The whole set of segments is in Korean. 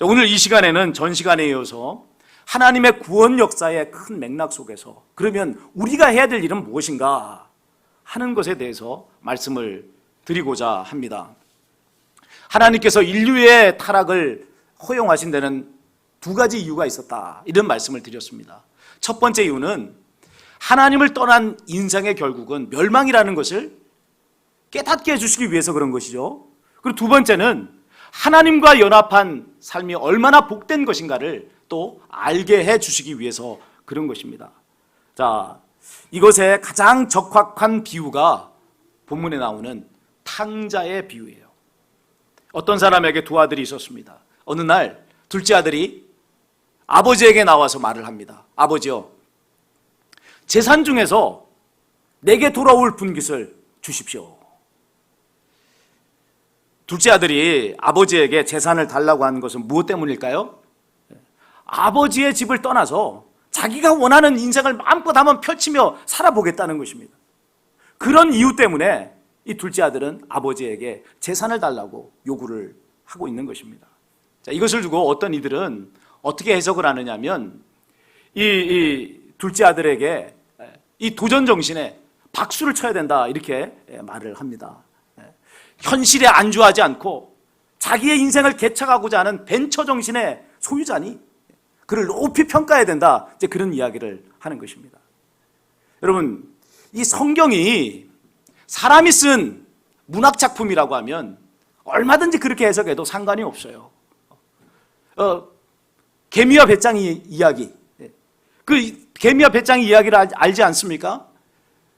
오늘 이 시간에는 전 시간에 이어서 하나님의 구원 역사의 큰 맥락 속에서 그러면 우리가 해야 될 일은 무엇인가 하는 것에 대해서 말씀을 드리고자 합니다. 하나님께서 인류의 타락을 허용하신 데는 두 가지 이유가 있었다, 이런 말씀을 드렸습니다. 첫 번째 이유는 하나님을 떠난 인생의 결국은 멸망이라는 것을 깨닫게 해주시기 위해서 그런 것이죠. 그리고 두 번째는 하나님과 연합한 삶이 얼마나 복된 것인가를 또 알게 해주시기 위해서 그런 것입니다. 자, 이것의 가장 적확한 비유가 본문에 나오는 탕자의 비유예요. 어떤 사람에게 두 아들이 있었습니다. 어느 날 둘째 아들이 아버지에게 나와서 말을 합니다. 아버지요, 재산 중에서 내게 돌아올 분깃을 주십시오. 둘째 아들이 아버지에게 재산을 달라고 하는 것은 무엇 때문일까요? 아버지의 집을 떠나서 자기가 원하는 인생을 마음껏 한번 펼치며 살아보겠다는 것입니다. 그런 이유 때문에 이 둘째 아들은 아버지에게 재산을 달라고 요구를 하고 있는 것입니다. 자, 이것을 두고 어떤 이들은 어떻게 해석을 하느냐면 이 둘째 아들에게 이 도전 정신에 박수를 쳐야 된다, 이렇게 말을 합니다. 현실에 안주하지 않고 자기의 인생을 개척하고자 하는 벤처 정신의 소유자니 그를 높이 평가해야 된다, 이제 그런 이야기를 하는 것입니다. 여러분, 이 성경이 사람이 쓴 문학작품이라고 하면 얼마든지 그렇게 해석해도 상관이 없어요. 개미와 배짱이 이야기, 그 개미와 배짱이 이야기를 알지 않습니까?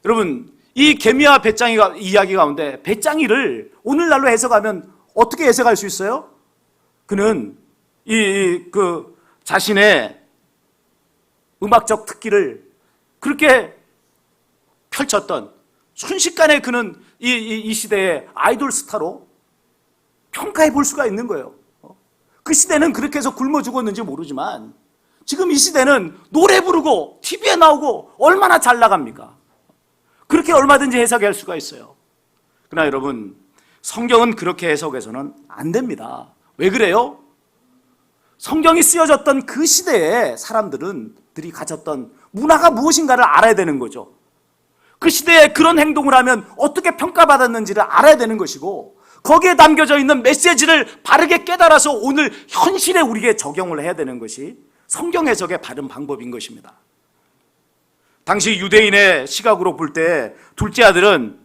여러분, 이 개미와 배짱이 이야기 가운데 배짱이를 오늘날로 해석하면 어떻게 해석할 수 있어요? 그는 자신의 음악적 특기를 그렇게 펼쳤던, 순식간에 그는 이 시대의 아이돌 스타로 평가해 볼 수가 있는 거예요. 그 시대는 그렇게 해서 굶어 죽었는지 모르지만 지금 이 시대는 노래 부르고 TV에 나오고 얼마나 잘 나갑니까? 그렇게 얼마든지 해석할 수가 있어요. 그러나 여러분, 성경은 그렇게 해석해서는 안 됩니다. 왜 그래요? 성경이 쓰여졌던 그 시대의 사람들이 가졌던 문화가 무엇인가를 알아야 되는 거죠. 그 시대에 그런 행동을 하면 어떻게 평가받았는지를 알아야 되는 것이고, 거기에 담겨져 있는 메시지를 바르게 깨달아서 오늘 현실에 우리에게 적용을 해야 되는 것이 성경 해석의 바른 방법인 것입니다. 당시 유대인의 시각으로 볼 때 둘째 아들은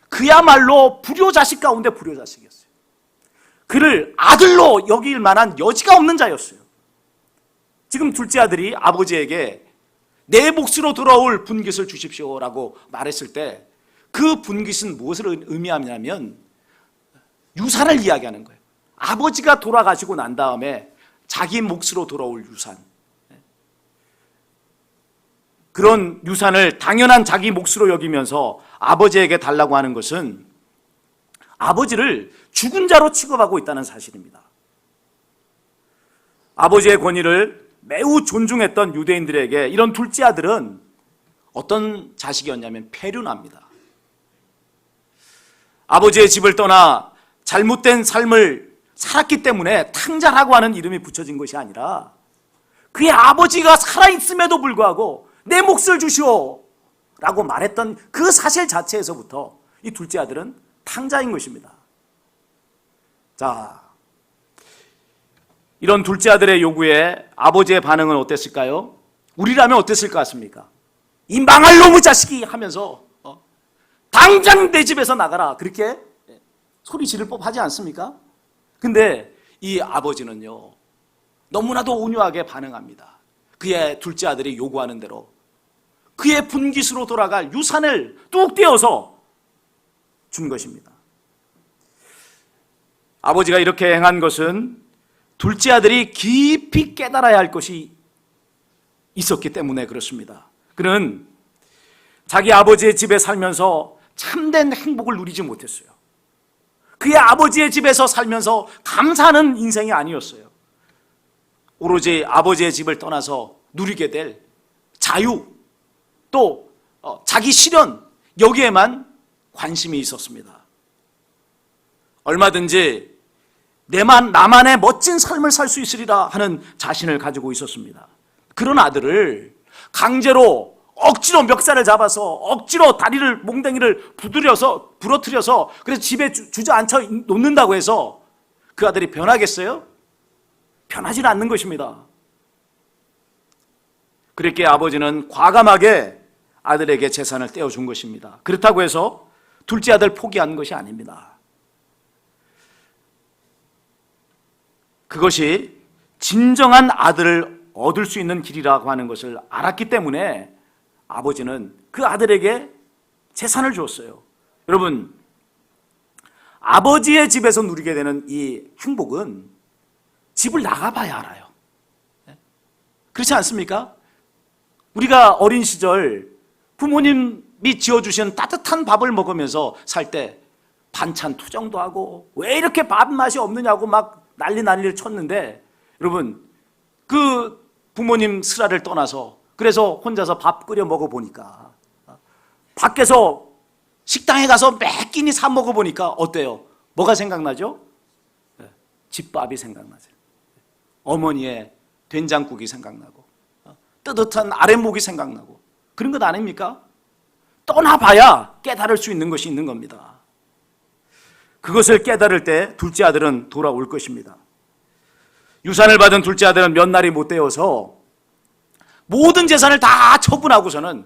그야말로 불효자식 가운데 불효자식이었어요. 그를 아들로 여길 만한 여지가 없는 자였어요. 지금 둘째 아들이 아버지에게 내 몫으로 돌아올 분깃을 주십시오라고 말했을 때 그 분깃은 무엇을 의미하냐면 유산을 이야기하는 거예요. 아버지가 돌아가시고 난 다음에 자기 몫으로 돌아올 유산, 그런 유산을 당연한 자기 몫으로 여기면서 아버지에게 달라고 하는 것은 아버지를 죽은 자로 취급하고 있다는 사실입니다. 아버지의 권위를 매우 존중했던 유대인들에게 이런 둘째 아들은 어떤 자식이었냐면 폐륜합니다. 아버지의 집을 떠나 잘못된 삶을 살았기 때문에 탕자라고 하는 이름이 붙여진 것이 아니라 그의 아버지가 살아있음에도 불구하고 내 몫을 주시오 라고 말했던 그 사실 자체에서부터 이 둘째 아들은 탕자인 것입니다. 자, 이런 둘째 아들의 요구에 아버지의 반응은 어땠을까요? 우리라면 어땠을 것 같습니까? 이 망할 놈의 자식이 하면서 당장 내 집에서 나가라, 그렇게 소리 지를 법하지 않습니까? 근데 이 아버지는요, 너무나도 온유하게 반응합니다. 그의 둘째 아들이 요구하는 대로 그의 분깃으로 돌아갈 유산을 뚝 떼어서 준 것입니다. 아버지가 이렇게 행한 것은 둘째 아들이 깊이 깨달아야 할 것이 있었기 때문에 그렇습니다. 그는 자기 아버지의 집에 살면서 참된 행복을 누리지 못했어요. 그의 아버지의 집에서 살면서 감사하는 인생이 아니었어요. 오로지 아버지의 집을 떠나서 누리게 될 자유, 또 자기 실현, 여기에만 관심이 있었습니다. 얼마든지 나만의 멋진 삶을 살 수 있으리라 하는 자신을 가지고 있었습니다. 그런 아들을 강제로 억지로 멱살을 잡아서 억지로 다리를 몽댕이를 부러뜨려서 그래서 집에 주저앉혀 놓는다고 해서 그 아들이 변하겠어요? 변하지 않는 것입니다. 그렇게 아버지는 과감하게 아들에게 재산을 떼어준 것입니다. 그렇다고 해서 둘째 아들 포기한 것이 아닙니다. 그것이 진정한 아들을 얻을 수 있는 길이라고 하는 것을 알았기 때문에 아버지는 그 아들에게 재산을 주었어요. 여러분, 아버지의 집에서 누리게 되는 이 행복은 집을 나가봐야 알아요. 그렇지 않습니까? 우리가 어린 시절 부모님이 지어주신 따뜻한 밥을 먹으면서 살 때 반찬 투정도 하고 왜 이렇게 밥 맛이 없느냐고 막 난리를 쳤는데, 여러분, 그 부모님 슬하를 떠나서 그래서 혼자서 밥 끓여 먹어보니까, 밖에서 식당에 가서 몇 끼니 사 먹어보니까 어때요? 뭐가 생각나죠? 집밥이 생각나죠. 어머니의 된장국이 생각나고 뜨뜻한 아랫목이 생각나고 그런 것 아닙니까? 떠나봐야 깨달을 수 있는 것이 있는 겁니다. 그것을 깨달을 때 둘째 아들은 돌아올 것입니다. 유산을 받은 둘째 아들은 몇 날이 못 되어서 모든 재산을 다 처분하고서는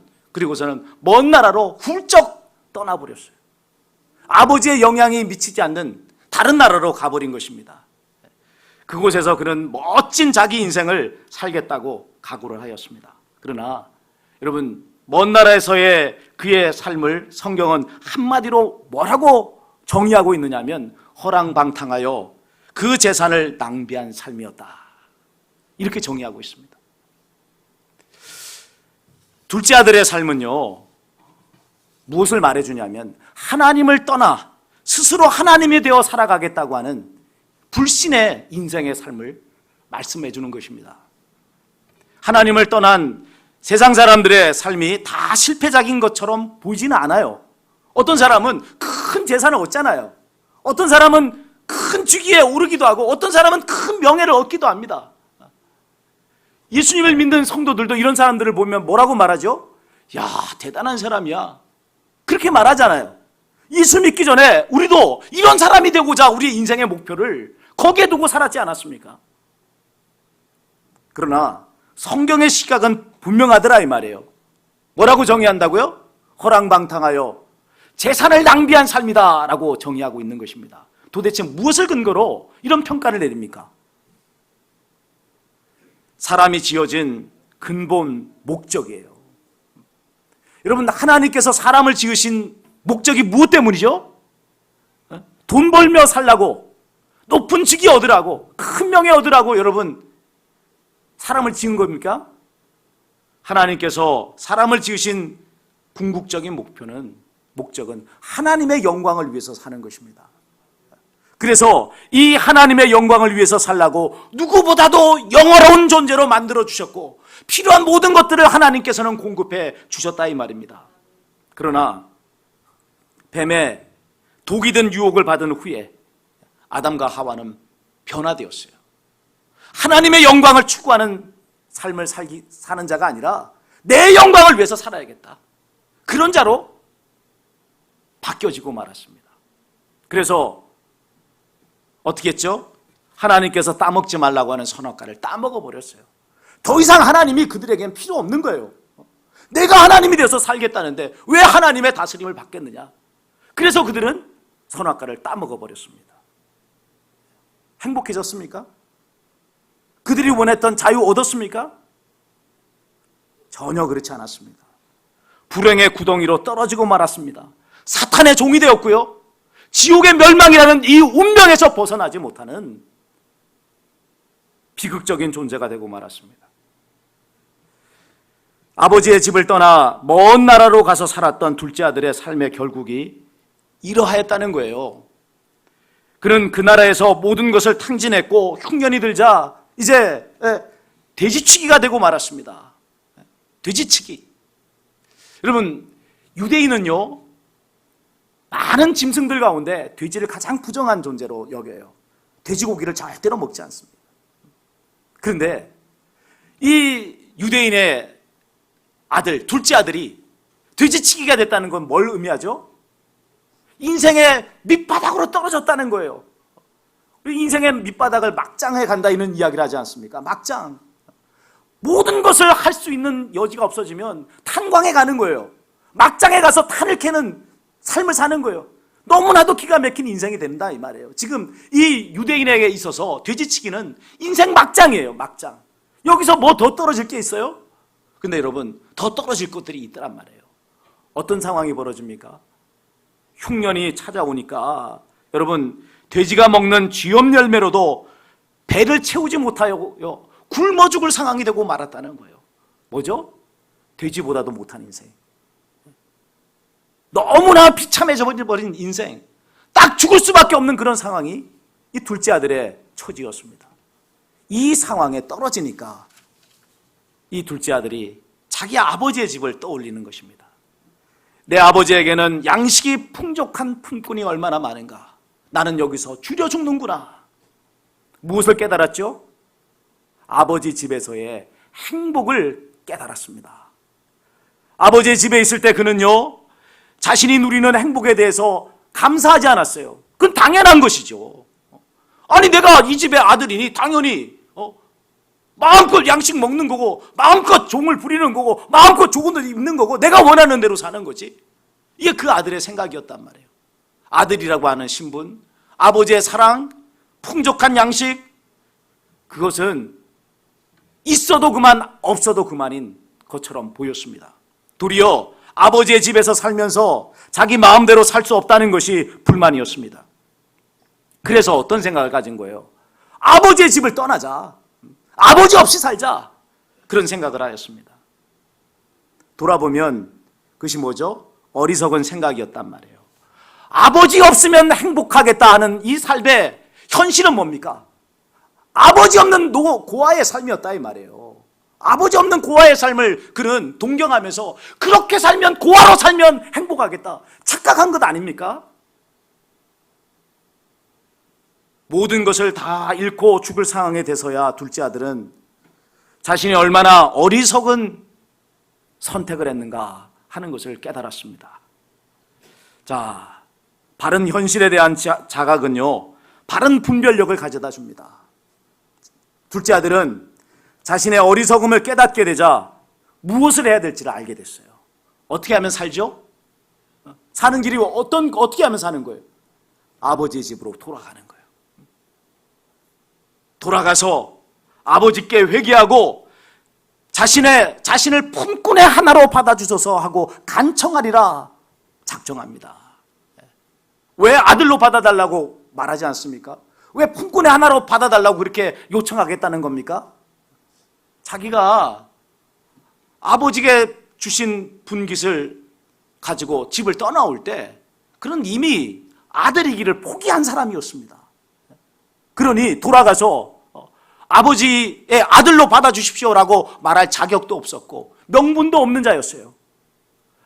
먼 나라로 훌쩍 떠나버렸어요. 아버지의 영향이 미치지 않는 다른 나라로 가버린 것입니다. 그곳에서 그는 멋진 자기 인생을 살겠다고 각오를 하였습니다. 그러나 여러분, 먼 나라에서의 그의 삶을 성경은 한마디로 뭐라고 정의하고 있느냐면 허랑방탕하여 그 재산을 낭비한 삶이었다, 이렇게 정의하고 있습니다. 둘째 아들의 삶은요, 무엇을 말해주냐면 하나님을 떠나 스스로 하나님이 되어 살아가겠다고 하는 불신의 인생의 삶을 말씀해 주는 것입니다. 하나님을 떠난 세상 사람들의 삶이 다 실패작인 것처럼 보이지는 않아요. 어떤 사람은 큰 재산을 얻잖아요. 어떤 사람은 큰 직위에 오르기도 하고 어떤 사람은 큰 명예를 얻기도 합니다. 예수님을 믿는 성도들도 이런 사람들을 보면 뭐라고 말하죠? 야, 대단한 사람이야, 그렇게 말하잖아요. 예수 믿기 전에 우리도 이런 사람이 되고자 우리 인생의 목표를 거기에 두고 살았지 않았습니까? 그러나 성경의 시각은 분명하더라 이 말이에요. 뭐라고 정의한다고요? 허랑방탕하여 재산을 낭비한 삶이다 라고 정의하고 있는 것입니다. 도대체 무엇을 근거로 이런 평가를 내립니까? 사람이 지어진 근본 목적이에요. 여러분, 하나님께서 사람을 지으신 목적이 무엇 때문이죠? 돈 벌며 살라고, 높은 직위 얻으라고, 큰 명예 얻으라고 여러분 사람을 지은 겁니까? 하나님께서 사람을 지으신 궁극적인 목적은 하나님의 영광을 위해서 사는 것입니다. 그래서 이 하나님의 영광을 위해서 살라고 누구보다도 영화로운 존재로 만들어 주셨고 필요한 모든 것들을 하나님께서는 공급해 주셨다 이 말입니다. 그러나 뱀의 독이 든 유혹을 받은 후에 아담과 하와는 변화되었어요. 하나님의 영광을 추구하는 삶을 사는 자가 아니라 내 영광을 위해서 살아야겠다, 그런 자로 바뀌어지고 말았습니다. 그래서 어떻게 했죠? 하나님께서 따먹지 말라고 하는 선악과를 따먹어 버렸어요. 더 이상 하나님이 그들에게는 필요 없는 거예요. 내가 하나님이 되어서 살겠다는데 왜 하나님의 다스림을 받겠느냐? 그래서 그들은 선악과를 따먹어 버렸습니다. 행복해졌습니까? 그들이 원했던 자유 얻었습니까? 전혀 그렇지 않았습니다. 불행의 구덩이로 떨어지고 말았습니다. 사탄의 종이 되었고요, 지옥의 멸망이라는 이 운명에서 벗어나지 못하는 비극적인 존재가 되고 말았습니다. 아버지의 집을 떠나 먼 나라로 가서 살았던 둘째 아들의 삶의 결국이 이러하였다는 거예요. 그는 그 나라에서 모든 것을 탕진했고 흉년이 들자 이제 돼지치기가 되고 말았습니다. 돼지치기. 여러분, 유대인은요 많은 짐승들 가운데 돼지를 가장 부정한 존재로 여겨요. 돼지고기를 절대로 먹지 않습니다. 그런데 이 유대인의 아들, 둘째 아들이 돼지치기가 됐다는 건 뭘 의미하죠? 인생의 밑바닥으로 떨어졌다는 거예요. 인생의 밑바닥을 막장에 간다 이런 이야기를 하지 않습니까? 막장. 모든 것을 할 수 있는 여지가 없어지면 탄광에 가는 거예요. 막장에 가서 탄을 캐는 삶을 사는 거예요. 너무나도 기가 막힌 인생이 된다 이 말이에요. 지금 이 유대인에게 있어서 돼지치기는 인생 막장이에요. 막장. 여기서 뭐 더 떨어질 게 있어요? 근데 여러분, 더 떨어질 것들이 있더란 말이에요. 어떤 상황이 벌어집니까? 흉년이 찾아오니까 여러분, 돼지가 먹는 쥐염 열매로도 배를 채우지 못하여 굶어 죽을 상황이 되고 말았다는 거예요. 뭐죠? 돼지보다도 못한 인생. 너무나 비참해져 버린 인생. 딱 죽을 수밖에 없는 그런 상황이 이 둘째 아들의 처지였습니다. 이 상황에 떨어지니까 이 둘째 아들이 자기 아버지의 집을 떠올리는 것입니다. 내 아버지에게는 양식이 풍족한 품꾼이 얼마나 많은가. 나는 여기서 줄여 죽는구나. 무엇을 깨달았죠? 아버지 집에서의 행복을 깨달았습니다. 아버지의 집에 있을 때 그는요, 자신이 누리는 행복에 대해서 감사하지 않았어요. 그건 당연한 것이죠. 아니, 내가 이 집의 아들이니 당연히 마음껏 양식 먹는 거고, 마음껏 종을 부리는 거고, 마음껏 좋은 옷 입는 거고, 내가 원하는 대로 사는 거지. 이게 그 아들의 생각이었단 말이에요. 아들이라고 하는 신분, 아버지의 사랑, 풍족한 양식, 그것은 있어도 그만, 없어도 그만인 것처럼 보였습니다. 도리어 아버지의 집에서 살면서 자기 마음대로 살 수 없다는 것이 불만이었습니다. 그래서 어떤 생각을 가진 거예요? 아버지의 집을 떠나자. 아버지 없이 살자. 그런 생각을 하였습니다. 돌아보면 그것이 뭐죠? 어리석은 생각이었단 말이에요. 아버지 없으면 행복하겠다 하는 이 삶의 현실은 뭡니까? 아버지 없는 고아의 삶이었다 이 말이에요. 아버지 없는 고아의 삶을 그는 동경하면서 그렇게 살면, 고아로 살면 행복하겠다 착각한 것 아닙니까? 모든 것을 다 잃고 죽을 상황에 돼서야 둘째 아들은 자신이 얼마나 어리석은 선택을 했는가 하는 것을 깨달았습니다. 자, 바른 현실에 대한 자각은요, 바른 분별력을 가져다 줍니다. 둘째 아들은 자신의 어리석음을 깨닫게 되자 무엇을 해야 될지를 알게 됐어요. 어떻게 하면 살죠? 사는 길이 어떻게 하면 사는 거예요? 아버지의 집으로 돌아가는 거예요. 돌아가서 아버지께 회개하고 자신을 품꾼의 하나로 받아주소서 하고 간청하리라 작정합니다. 왜 아들로 받아달라고 말하지 않습니까? 왜 품꾼의 하나로 받아달라고 그렇게 요청하겠다는 겁니까? 자기가 아버지께 주신 분깃을 가지고 집을 떠나올 때 그는 이미 아들이기를 포기한 사람이었습니다. 그러니 돌아가서 아버지의 아들로 받아주십시오라고 말할 자격도 없었고 명분도 없는 자였어요.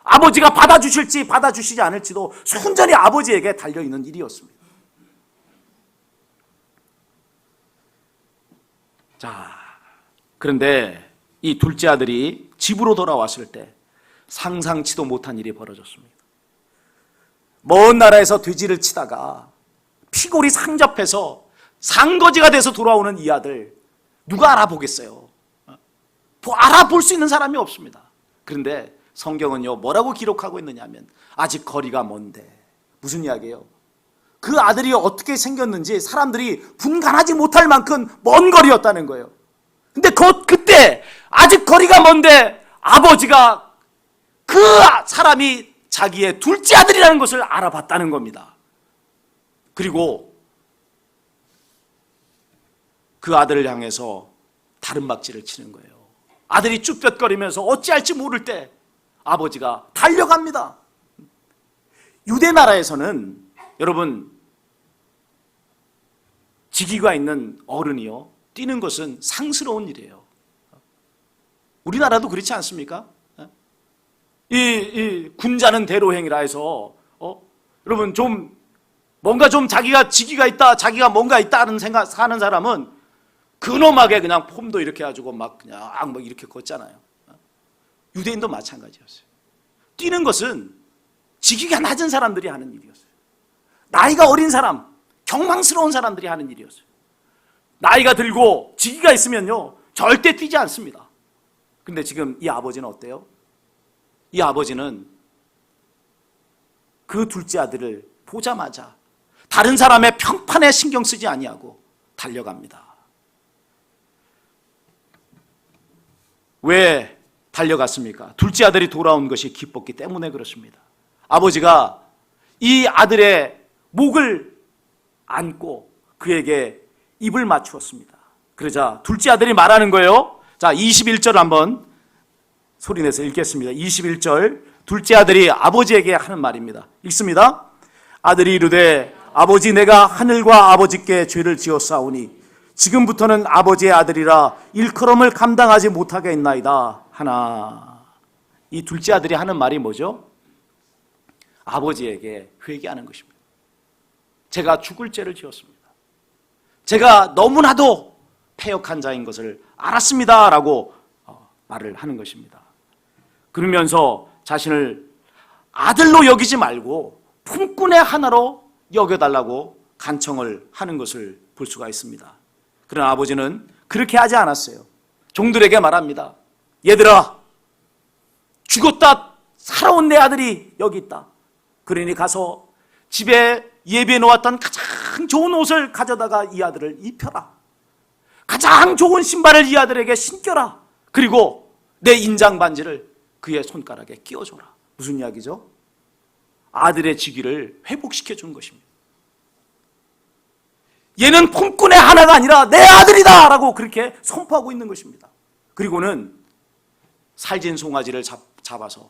아버지가 받아주실지 받아주시지 않을지도 순전히 아버지에게 달려있는 일이었습니다. 자, 그런데 이 둘째 아들이 집으로 돌아왔을 때 상상치도 못한 일이 벌어졌습니다. 먼 나라에서 돼지를 치다가 피골이 상접해서 상거지가 돼서 돌아오는 이 아들, 누가 알아보겠어요? 알아볼 수 있는 사람이 없습니다. 그런데 성경은요, 뭐라고 기록하고 있느냐면 아직 거리가 먼데. 무슨 이야기예요? 그 아들이 어떻게 생겼는지 사람들이 분간하지 못할 만큼 먼 거리였다는 거예요. 근데 그때 아직 거리가 먼데 아버지가 그 사람이 자기의 둘째 아들이라는 것을 알아봤다는 겁니다. 그리고 그 아들을 향해서 다른박질을 치는 거예요. 아들이 쭈뼛거리면서 어찌할지 모를 때 아버지가 달려갑니다. 유대 나라에서는 여러분, 직위가 있는 어른이요, 뛰는 것은 상스러운 일이에요. 우리나라도 그렇지 않습니까? 이 군자는 대로행이라 해서 여러분 좀 뭔가 좀 자기가 직위가 있다, 자기가 뭔가 있다는 생각 사는 사람은 근엄하게 그냥 폼도 이렇게 해가지고 막 그냥 막 이렇게 걷잖아요. 유대인도 마찬가지였어요. 뛰는 것은 직위가 낮은 사람들이 하는 일이었어요. 나이가 어린 사람, 경망스러운 사람들이 하는 일이었어요. 나이가 들고 직위가 있으면요 절대 뛰지 않습니다. 근데 지금 이 아버지는 어때요? 이 아버지는 그 둘째 아들을 보자마자 다른 사람의 평판에 신경 쓰지 아니하고 달려갑니다. 왜 달려갔습니까? 둘째 아들이 돌아온 것이 기뻤기 때문에 그렇습니다. 아버지가 이 아들의 목을 안고 그에게 입을 맞추었습니다. 그러자 둘째 아들이 말하는 거예요. 자, 21절 한번 소리내서 읽겠습니다. 21절 둘째 아들이 아버지에게 하는 말입니다. 읽습니다. 아들이 이르되 아버지 내가 하늘과 아버지께 죄를 지었사오니 지금부터는 아버지의 아들이라 일컬음을 감당하지 못하겠나이다 하나. 이 둘째 아들이 하는 말이 뭐죠? 아버지에게 회개하는 것입니다. 제가 죽을 죄를 지었습니다. 제가 너무나도 패역한 자인 것을 알았습니다 라고 말을 하는 것입니다. 그러면서 자신을 아들로 여기지 말고 품꾼의 하나로 여겨달라고 간청을 하는 것을 볼 수가 있습니다. 그러나 아버지는 그렇게 하지 않았어요. 종들에게 말합니다. 얘들아, 죽었다 살아온 내 아들이 여기 있다. 그러니 가서 집에 예비해 놓았던 가장 좋은 옷을 가져다가 이 아들을 입혀라. 가장 좋은 신발을 이 아들에게 신겨라. 그리고 내 인장 반지를 그의 손가락에 끼워줘라. 무슨 이야기죠? 아들의 직위를 회복시켜 준 것입니다. 얘는 품꾼의 하나가 아니라 내 아들이다 라고 그렇게 선포하고 있는 것입니다. 그리고는 살진 송아지를 잡아서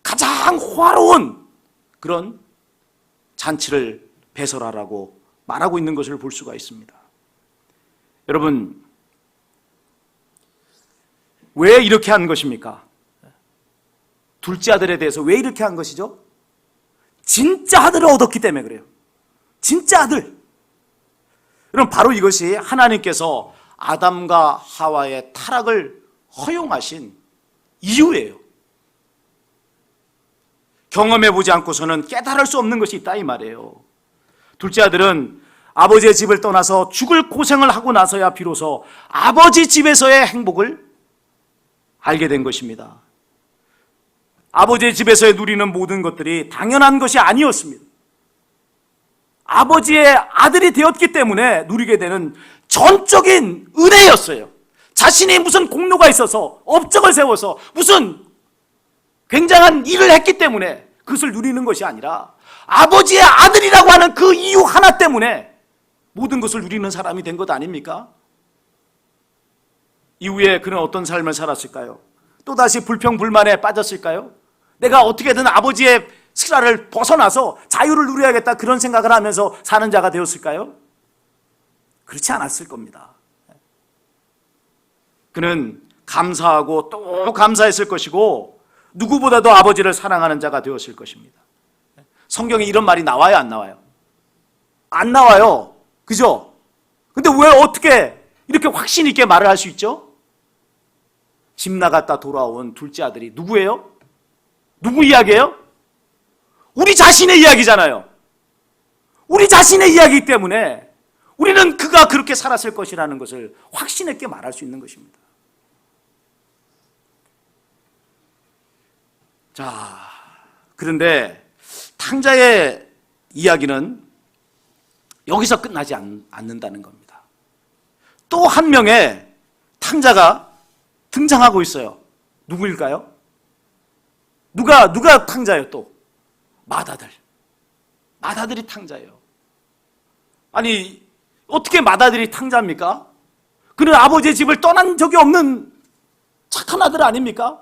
가장 호화로운 그런 잔치를 배설하라고 말하고 있는 것을 볼 수가 있습니다. 여러분, 왜 이렇게 한 것입니까? 둘째 아들에 대해서 왜 이렇게 한 것이죠? 진짜 아들을 얻었기 때문에 그래요. 진짜 아들. 그럼 바로 이것이 하나님께서 아담과 하와의 타락을 허용하신 이유예요. 경험해보지 않고서는 깨달을 수 없는 것이 있다 이 말이에요. 둘째 아들은 아버지의 집을 떠나서 죽을 고생을 하고 나서야 비로소 아버지 집에서의 행복을 알게 된 것입니다. 아버지의 집에서 누리는 모든 것들이 당연한 것이 아니었습니다. 아버지의 아들이 되었기 때문에 누리게 되는 전적인 은혜였어요. 자신이 무슨 공로가 있어서 업적을 세워서 무슨 굉장한 일을 했기 때문에 그것을 누리는 것이 아니라 아버지의 아들이라고 하는 그 이유 하나 때문에 모든 것을 누리는 사람이 된 것 아닙니까? 이후에 그는 어떤 삶을 살았을까요? 또다시 불평불만에 빠졌을까요? 내가 어떻게든 아버지의 슬라를 벗어나서 자유를 누려야겠다 그런 생각을 하면서 사는 자가 되었을까요? 그렇지 않았을 겁니다. 그는 감사하고 또 감사했을 것이고 누구보다도 아버지를 사랑하는 자가 되었을 것입니다. 성경에 이런 말이 나와요, 안 나와요? 안 나와요. 그죠? 근데 왜 어떻게 이렇게 확신 있게 말을 할 수 있죠? 집 나갔다 돌아온 둘째 아들이 누구예요? 누구 이야기예요? 우리 자신의 이야기잖아요. 우리 자신의 이야기이기 때문에 우리는 그가 그렇게 살았을 것이라는 것을 확신 있게 말할 수 있는 것입니다. 자, 그런데 탕자의 이야기는 여기서 끝나지 않는다는 겁니다. 또 한 명의 탕자가 등장하고 있어요. 누구일까요? 누가 탕자예요 또? 맏아들이 탕자예요. 아니, 어떻게 맏아들이 탕자입니까? 그는 아버지의 집을 떠난 적이 없는 착한 아들 아닙니까?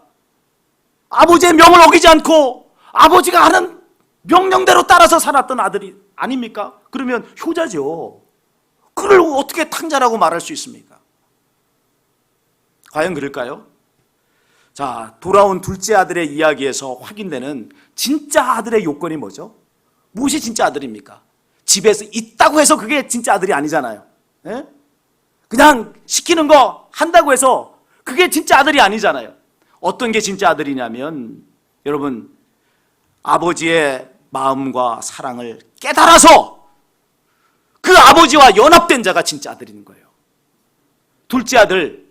아버지의 명을 어기지 않고 아버지가 하는 명령대로 따라서 살았던 아들이 아닙니까? 그러면 효자죠. 그를 어떻게 탕자라고 말할 수 있습니까? 과연 그럴까요? 자, 돌아온 둘째 아들의 이야기에서 확인되는 진짜 아들의 요건이 뭐죠? 무엇이 진짜 아들입니까? 집에서 있다고 해서 그게 진짜 아들이 아니잖아요. 예? 그냥 시키는 거 한다고 해서 그게 진짜 아들이 아니잖아요. 어떤 게 진짜 아들이냐면 여러분, 아버지의 마음과 사랑을 깨달아서 그 아버지와 연합된 자가 진짜 아들인 거예요. 둘째 아들,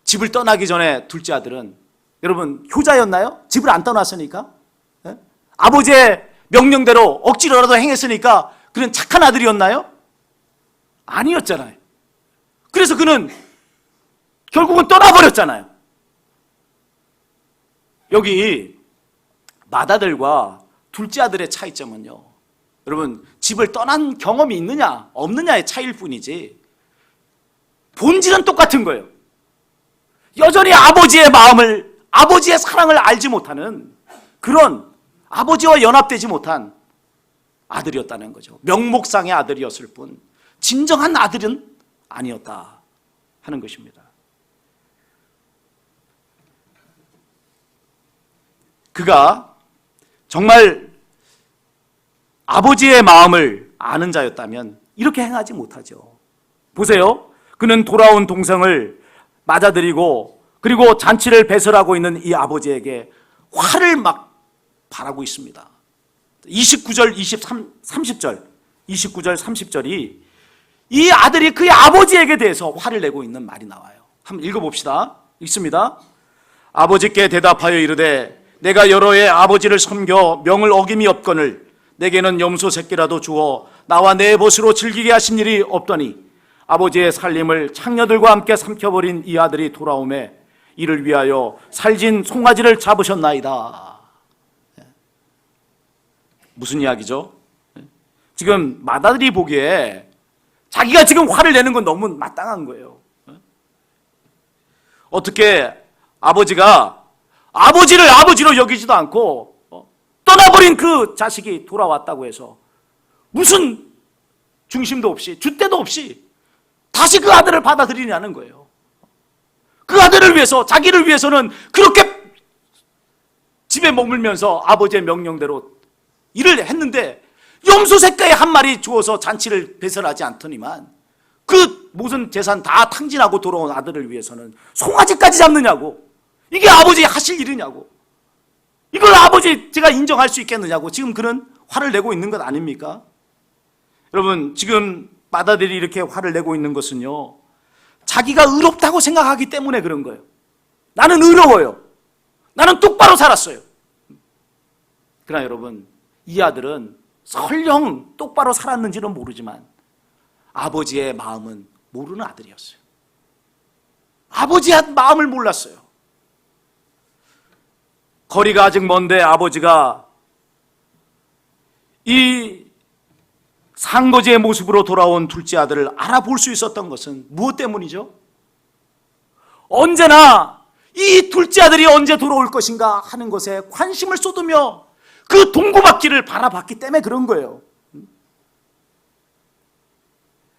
집을 떠나기 전에 둘째 아들은 여러분 효자였나요? 집을 안 떠났으니까. 예? 아버지의 명령대로 억지로라도 행했으니까 그는 착한 아들이었나요? 아니었잖아요. 그래서 그는 결국은 떠나버렸잖아요. 여기 맏아들과 둘째 아들의 차이점은요, 여러분, 집을 떠난 경험이 있느냐 없느냐의 차이일 뿐이지 본질은 똑같은 거예요. 여전히 아버지의 마음을, 아버지의 사랑을 알지 못하는 그런 아버지와 연합되지 못한 아들이었다는 거죠. 명목상의 아들이었을 뿐 진정한 아들은 아니었다 하는 것입니다. 그가 정말 아버지의 마음을 아는 자였다면 이렇게 행하지 못하죠. 보세요. 그는 돌아온 동생을 맞아들이고 그리고 잔치를 배설하고 있는 이 아버지에게 화를 막 바라고 있습니다. 29절, 30절, 29절, 30절이 이 아들이 그의 아버지에게 대해서 화를 내고 있는 말이 나와요. 한번 읽어봅시다. 읽습니다. 아버지께 대답하여 이르되 내가 여러 해 아버지를 섬겨 명을 어김이 없거늘 내게는 염소 새끼라도 주어 나와 내 벗으로 즐기게 하신 일이 없더니 아버지의 살림을 창녀들과 함께 삼켜버린 이 아들이 돌아오매 이를 위하여 살진 송아지를 잡으셨나이다. 무슨 이야기죠? 지금 맏아들이 보기에 자기가 지금 화를 내는 건 너무 마땅한 거예요. 어떻게 아버지가 아버지를 아버지로 여기지도 않고 떠나버린 그 자식이 돌아왔다고 해서 무슨 중심도 없이 줏대도 없이 다시 그 아들을 받아들이냐는 거예요. 그 아들을 위해서, 자기를 위해서는 그렇게 집에 머물면서 아버지의 명령대로 일을 했는데 염소 새끼 한 마리 주어서 잔치를 배설하지 않더니만 그 모든 재산 다 탕진하고 돌아온 아들을 위해서는 송아지까지 잡느냐고. 이게 아버지 하실 일이냐고. 이걸 아버지 제가 인정할 수 있겠느냐고. 지금 그는 화를 내고 있는 것 아닙니까? 여러분, 지금 맏아들이 이렇게 화를 내고 있는 것은요, 자기가 의롭다고 생각하기 때문에 그런 거예요. 나는 의로워요. 나는 똑바로 살았어요. 그러나 여러분, 이 아들은 설령 똑바로 살았는지는 모르지만 아버지의 마음은 모르는 아들이었어요. 아버지의 마음을 몰랐어요. 거리가 아직 먼데 아버지가 이 상거지의 모습으로 돌아온 둘째 아들을 알아볼 수 있었던 것은 무엇 때문이죠? 언제나 이 둘째 아들이 언제 돌아올 것인가 하는 것에 관심을 쏟으며 그 동고받기를 바라봤기 때문에 그런 거예요.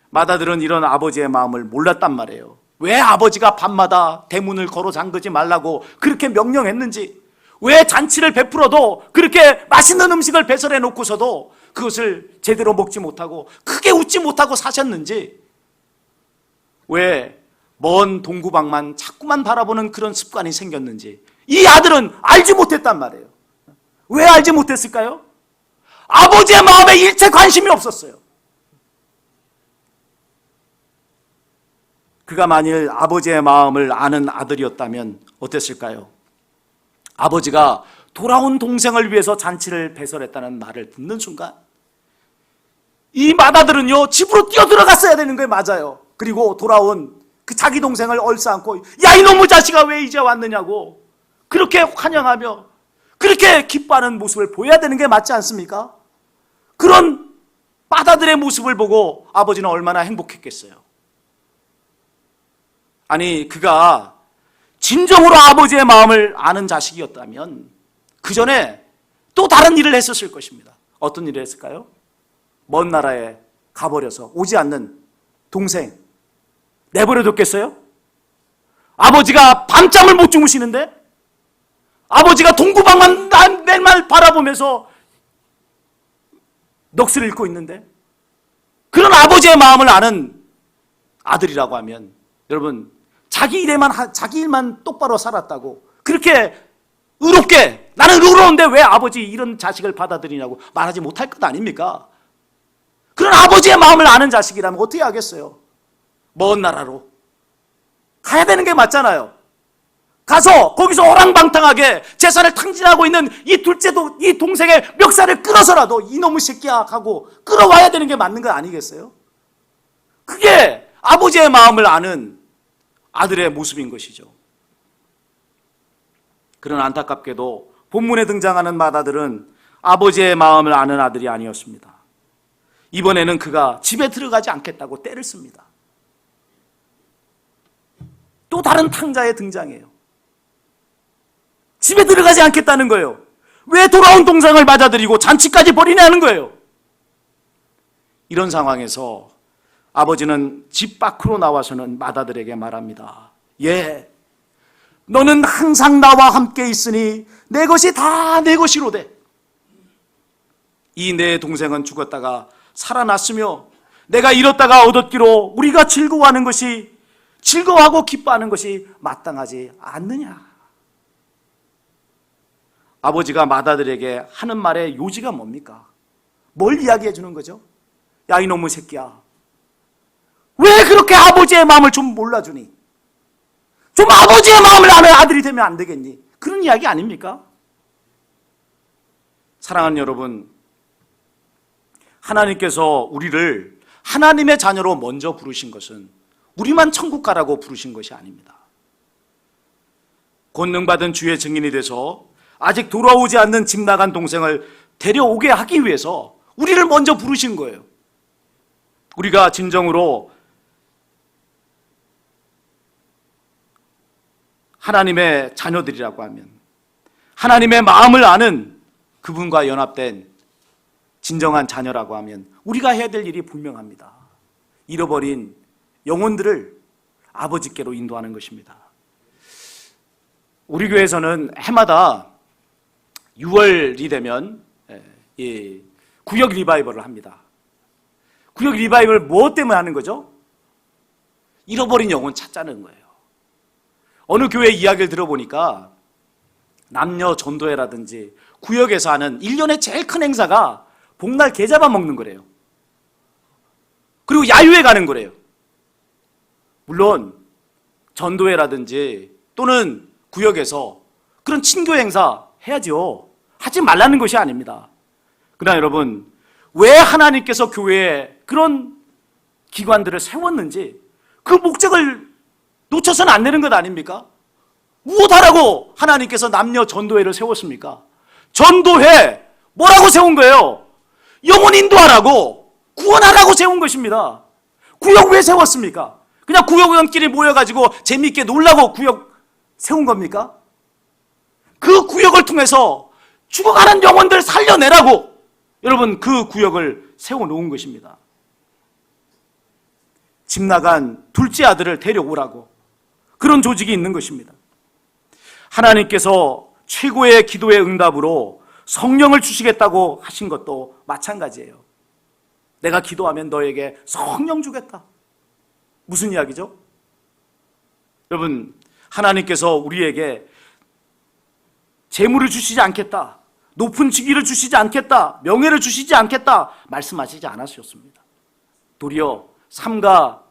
맏아들은 이런 아버지의 마음을 몰랐단 말이에요. 왜 아버지가 밤마다 대문을 걸어 잠그지 말라고 그렇게 명령했는지, 왜 잔치를 베풀어도 그렇게 맛있는 음식을 배설해 놓고서도 그것을 제대로 먹지 못하고 크게 웃지 못하고 사셨는지, 왜 먼 동구방만 자꾸만 바라보는 그런 습관이 생겼는지 이 아들은 알지 못했단 말이에요. 왜 알지 못했을까요? 아버지의 마음에 일체 관심이 없었어요. 그가 만일 아버지의 마음을 아는 아들이었다면 어땠을까요? 아버지가 돌아온 동생을 위해서 잔치를 배설했다는 말을 듣는 순간 이 맏아들은요, 집으로 뛰어들어갔어야 되는 거예요. 맞아요. 그리고 돌아온 그 자기 동생을 얼싸안고 야, 이놈의 자식아 왜 이제 왔느냐고 그렇게 환영하며 그렇게 기뻐하는 모습을 보여야 되는 게 맞지 않습니까? 그런 맏아들의 모습을 보고 아버지는 얼마나 행복했겠어요. 아니, 그가 진정으로 아버지의 마음을 아는 자식이었다면 그 전에 또 다른 일을 했었을 것입니다. 어떤 일을 했을까요? 먼 나라에 가버려서 오지 않는 동생 내버려뒀겠어요? 아버지가 밤잠을 못 주무시는데 아버지가 동구방만 맨날 바라보면서 넋을 잃고 있는데 그런 아버지의 마음을 아는 아들이라고 하면 여러분 자기 일만 똑바로 살았다고 그렇게 의롭게 나는 의로운데 왜 아버지 이런 자식을 받아들이냐고 말하지 못할 것 아닙니까? 그런 아버지의 마음을 아는 자식이라면 어떻게 하겠어요? 먼 나라로 가야 되는 게 맞잖아요. 가서 거기서 호랑방탕하게 재산을 탕진하고 있는 이 둘째도 이 동생의 멱살을 끌어서라도 이놈의 새끼야 하고 끌어와야 되는 게 맞는 거 아니겠어요? 그게 아버지의 마음을 아는 아들의 모습인 것이죠. 그런 안타깝게도 본문에 등장하는 맏아들은 아버지의 마음을 아는 아들이 아니었습니다. 이번에는 그가 집에 들어가지 않겠다고 떼를 씁니다. 또 다른 탕자의 등장이에요. 집에 들어가지 않겠다는 거예요. 왜 돌아온 동생을 맞아들이고 잔치까지 벌이냐는 거예요. 이런 상황에서 아버지는 집 밖으로 나와서는 맏아들에게 말합니다. 예, 너는 항상 나와 함께 있으니 내 것이 다 내 것이로되 이 내 동생은 죽었다가 살아났으며 내가 잃었다가 얻었기로 우리가 즐거워하고 기뻐하는 것이 마땅하지 않느냐. 아버지가 맏아들에게 하는 말의 요지가 뭡니까? 뭘 이야기해 주는 거죠? 야 이놈의 새끼야, 왜 그렇게 아버지의 마음을 좀 몰라주니? 좀 아버지의 마음을 아는 아들이 되면 안 되겠니? 그런 이야기 아닙니까? 사랑하는 여러분, 하나님께서 우리를 하나님의 자녀로 먼저 부르신 것은 우리만 천국 가라고 부르신 것이 아닙니다. 권능받은 주의 증인이 돼서 아직 돌아오지 않는 집 나간 동생을 데려오게 하기 위해서 우리를 먼저 부르신 거예요. 우리가 진정으로 하나님의 자녀들이라고 하면, 하나님의 마음을 아는 그분과 연합된 진정한 자녀라고 하면 우리가 해야 될 일이 분명합니다. 잃어버린 영혼들을 아버지께로 인도하는 것입니다. 우리 교회에서는 해마다 6월이 되면 구역 리바이벌을 합니다. 구역 리바이벌 무엇 때문에 하는 거죠? 잃어버린 영혼 찾자는 거예요. 어느 교회 이야기를 들어보니까 남녀 전도회라든지 구역에서 하는 1년에 제일 큰 행사가 복날 게 잡아먹는 거래요. 그리고 야유회 가는 거래요. 물론 전도회라든지 또는 구역에서 그런 친교 행사 해야죠. 하지 말라는 것이 아닙니다. 그러나 여러분, 왜 하나님께서 교회에 그런 기관들을 세웠는지 그 목적을 놓쳐서는 안 되는 것 아닙니까? 무엇하라고 하나님께서 남녀 전도회를 세웠습니까? 전도회 뭐라고 세운 거예요? 영혼 인도하라고, 구원하라고 세운 것입니다. 구역 왜 세웠습니까? 그냥 구역원끼리 모여가지고 재미있게 놀라고 구역 세운 겁니까? 그 구역을 통해서 죽어가는 영혼들 살려내라고 여러분 그 구역을 세워놓은 것입니다. 집 나간 둘째 아들을 데려오라고 그런 조직이 있는 것입니다. 하나님께서 최고의 기도의 응답으로 성령을 주시겠다고 하신 것도 마찬가지예요. 내가 기도하면 너에게 성령 주겠다. 무슨 이야기죠? 여러분, 하나님께서 우리에게 재물을 주시지 않겠다, 높은 직위를 주시지 않겠다, 명예를 주시지 않겠다 말씀하시지 않으셨습니다. 도리어 삼가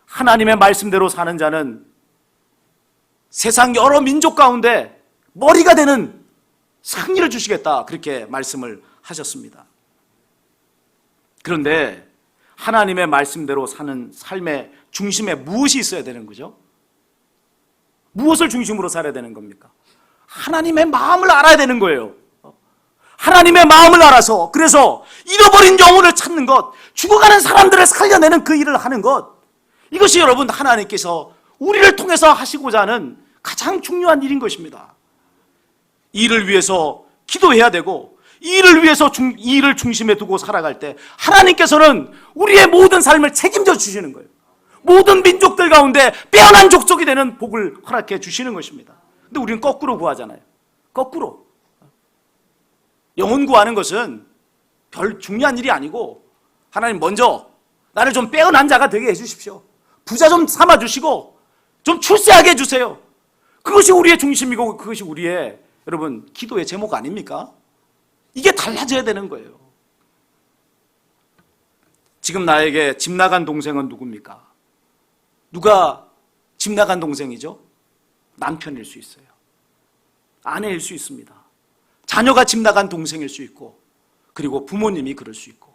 하나님의 말씀대로 사는 자는 세상 여러 민족 가운데 머리가 되는 상의를 주시겠다, 그렇게 말씀을 하셨습니다. 그런데 하나님의 말씀대로 사는 삶의 중심에 무엇이 있어야 되는 거죠? 무엇을 중심으로 살아야 되는 겁니까? 하나님의 마음을 알아야 되는 거예요. 하나님의 마음을 알아서, 그래서 잃어버린 영혼을 찾는 것, 죽어가는 사람들을 살려내는 그 일을 하는 것, 이것이 여러분 하나님께서 우리를 통해서 하시고자 하는 가장 중요한 일인 것입니다. 이 일을 위해서 기도해야 되고, 이 일을 위해서 이 일을 중심에 두고 살아갈 때 하나님께서는 우리의 모든 삶을 책임져 주시는 거예요. 모든 민족들 가운데 빼어난 족속이 되는 복을 허락해 주시는 것입니다. 근데 우리는 거꾸로 구하잖아요. 거꾸로. 영혼 구하는 것은 별 중요한 일이 아니고 하나님 먼저 나를 좀 빼어난 자가 되게 해주십시오. 부자 좀 삼아주시고 좀 출세하게 해주세요. 그것이 우리의 중심이고 그것이 우리의 여러분 기도의 제목 아닙니까? 이게 달라져야 되는 거예요. 지금 나에게 집 나간 동생은 누굽니까? 누가 집 나간 동생이죠? 남편일 수 있어요. 아내일 수 있습니다. 자녀가 집 나간 동생일 수 있고, 그리고 부모님이 그럴 수 있고,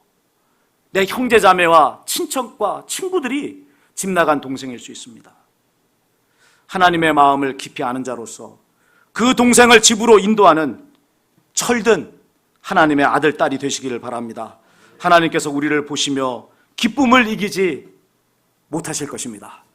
내 형제자매와 친척과 친구들이 집 나간 동생일 수 있습니다. 하나님의 마음을 깊이 아는 자로서 그 동생을 집으로 인도하는 철든 하나님의 아들, 딸이 되시기를 바랍니다. 하나님께서 우리를 보시며 기쁨을 이기지 못하실 것입니다.